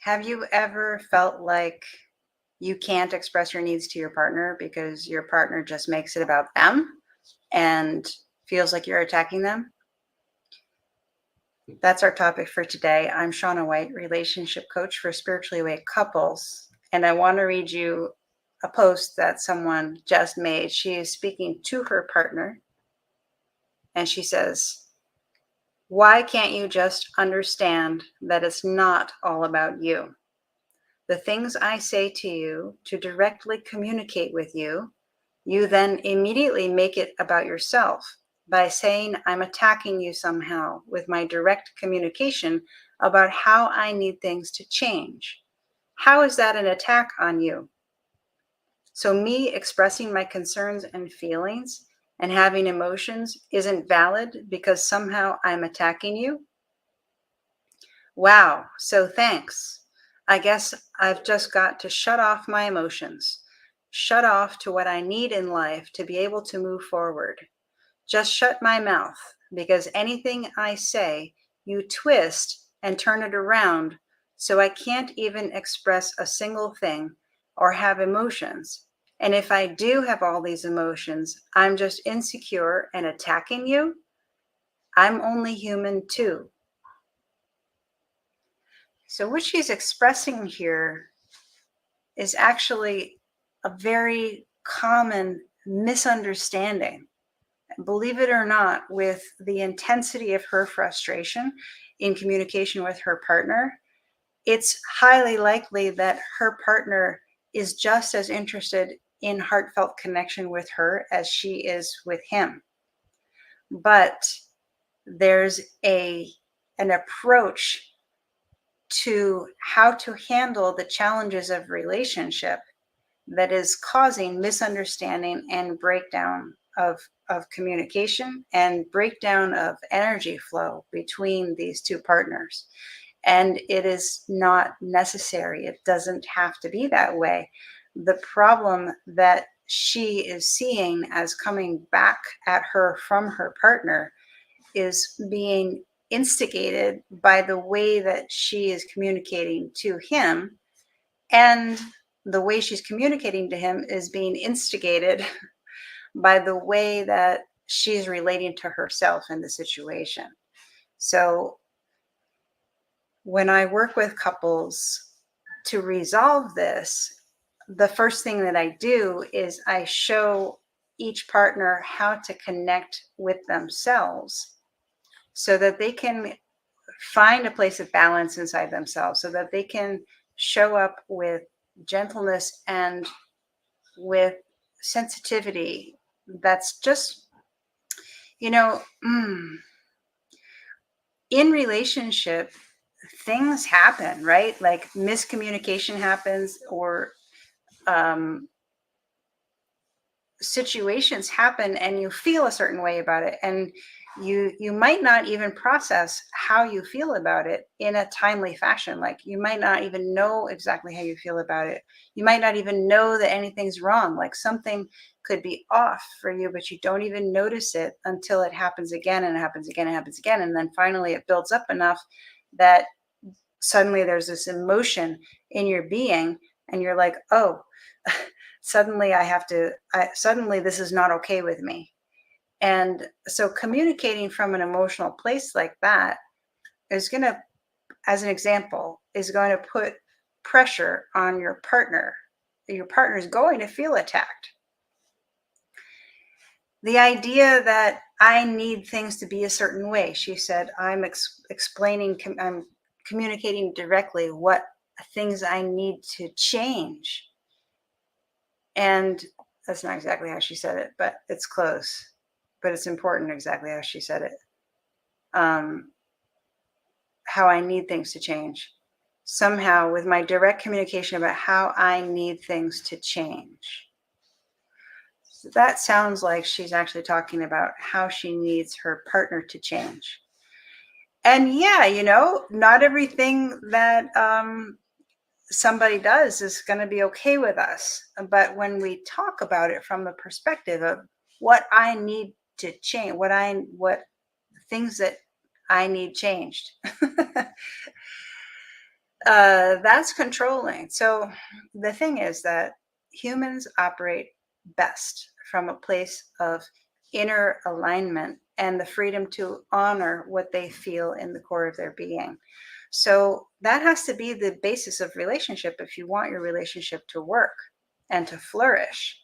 Have you ever felt like you can't express your needs to your partner because your partner just makes it about them and feels like you're attacking them? That's our topic for today. I'm Shauna White, relationship coach for spiritually awake couples, and I want to read you a post that someone just made. She is speaking to her partner, and she says, "Why can't you just understand that it's not all about you? The things I say to you to directly communicate with you, you then immediately make it about yourself by saying I'm attacking you somehow with my direct communication about how I need things to change. How is that an attack on you? So, me expressing my concerns and feelings and having emotions isn't valid because somehow I'm attacking you? Wow, so thanks. I guess I've just got to shut off my emotions, shut off to what I need in life to be able to move forward. Just shut my mouth because anything I say, you twist and turn it around so I can't even express a single thing or have emotions. And if I do have all these emotions, I'm just insecure and attacking you. I'm only human too." So, what she's expressing here is actually a very common misunderstanding. Believe it or not, with the intensity of her frustration in communication with her partner, it's highly likely that her partner is just as interested in heartfelt connection with her as she is with him. But there's an approach to how to handle the challenges of relationship that is causing misunderstanding and breakdown of communication and breakdown of energy flow between these two partners. And it is not necessary. It doesn't have to be that way. The problem that she is seeing as coming back at her from her partner is being instigated by the way that she is communicating to him, and the way she's communicating to him is being instigated by the way that she's relating to herself in the situation. So when I work with couples to resolve this, the first thing that I do is I show each partner how to connect with themselves so that they can find a place of balance inside themselves, so that they can show up with gentleness and with sensitivity. That's just, you know, in relationship, things happen, right? Like miscommunication happens, or situations happen, and you feel a certain way about it, and you might not even process how you feel about it in a timely fashion. Like, you might not even know exactly how you feel about it. You might not even know that anything's wrong. Like, something could be off for you, but you don't even notice it until it happens again, and it happens again, and it happens again, and then finally it builds up enough that suddenly there's this emotion in your being, and you're like, oh, suddenly suddenly this is not okay with me. And so communicating from an emotional place like that is going to, as an example, is going to put pressure on your partner. Your partner is going to feel attacked. The idea that I need things to be a certain way, she said, I'm communicating directly what things I need to change. And that's not exactly how she said it, but it's close. But it's important exactly how she said it. How I need things to change. Somehow, with my direct communication about how I need things to change. So that sounds like she's actually talking about how she needs her partner to change. And yeah, not everything that somebody does is going to be okay with us. But when we talk about it from the perspective of what I need to change, what things that I need changed, That's controlling. So the thing is that humans operate best from a place of inner alignment and the freedom to honor what they feel in the core of their being. So that has to be the basis of relationship if you want your relationship to work and to flourish.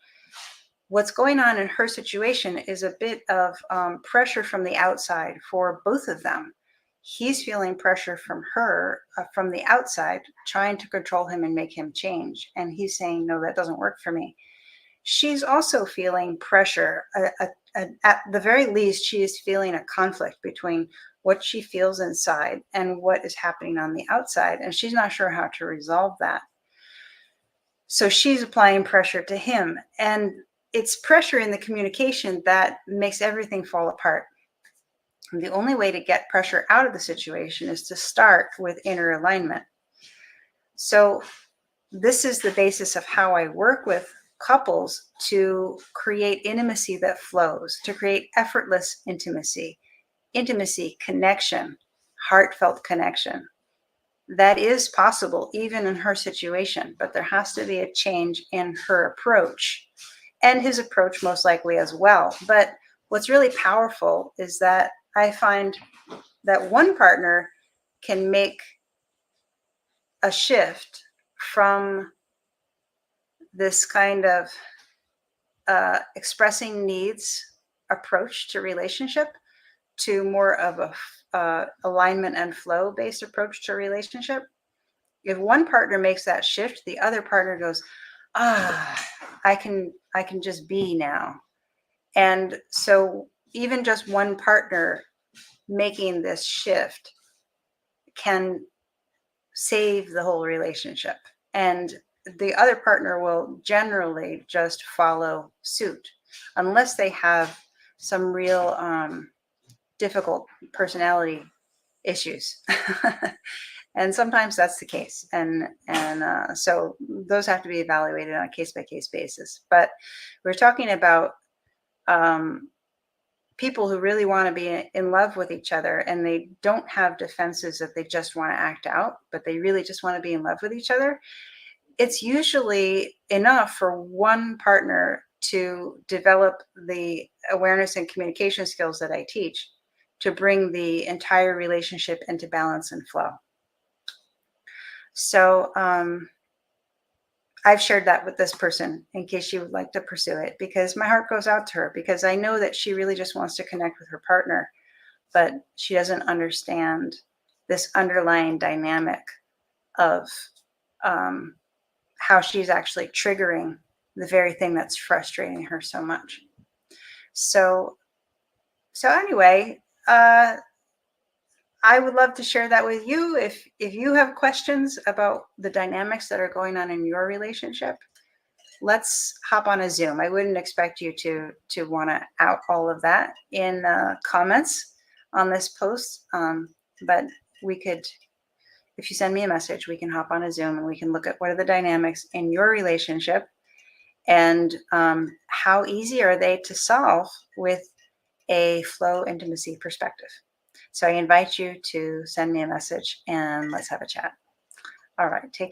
What's going on in her situation is a bit of pressure from the outside for both of them. He's feeling pressure from her, from the outside, trying to control him and make him change. And he's saying, no, that doesn't work for me. She's also feeling pressure. At the very least, she is feeling a conflict between what she feels inside and what is happening on the outside. And she's not sure how to resolve that. So she's applying pressure to him. And it's pressure in the communication that makes everything fall apart. And the only way to get pressure out of the situation is to start with inner alignment. So this is the basis of how I work with couples to create intimacy that flows, to create effortless intimacy, connection, heartfelt connection. That is possible even in her situation, but there has to be a change in her approach and his approach most likely as well. But what's really powerful is that I find that one partner can make a shift from this kind of expressing needs approach to relationship to more of a alignment and flow based approach to relationship. If one partner makes that shift, the other partner goes, I can just be now. And so even just one partner making this shift can save the whole relationship. And the other partner will generally just follow suit unless they have some real difficult personality issues. And sometimes that's the case. And so those have to be evaluated on a case-by-case basis. But we're talking about people who really want to be in love with each other, and they don't have defenses that they just want to act out, but they really just want to be in love with each other. It's usually enough for one partner to develop the awareness and communication skills that I teach to bring the entire relationship into balance and flow. So I've shared that with this person in case she would like to pursue it, because my heart goes out to her, because I know that she really just wants to connect with her partner, but she doesn't understand this underlying dynamic of how she's actually triggering the very thing that's frustrating her so much. So anyway, I would love to share that with you. If you have questions about the dynamics that are going on in your relationship, let's hop on a Zoom. I wouldn't expect you to want to out all of that in comments on this post, but we could, if you send me a message, we can hop on a Zoom and we can look at what are the dynamics in your relationship and how easy are they to solve with a flow intimacy perspective. So I invite you to send me a message and let's have a chat. All right, take care.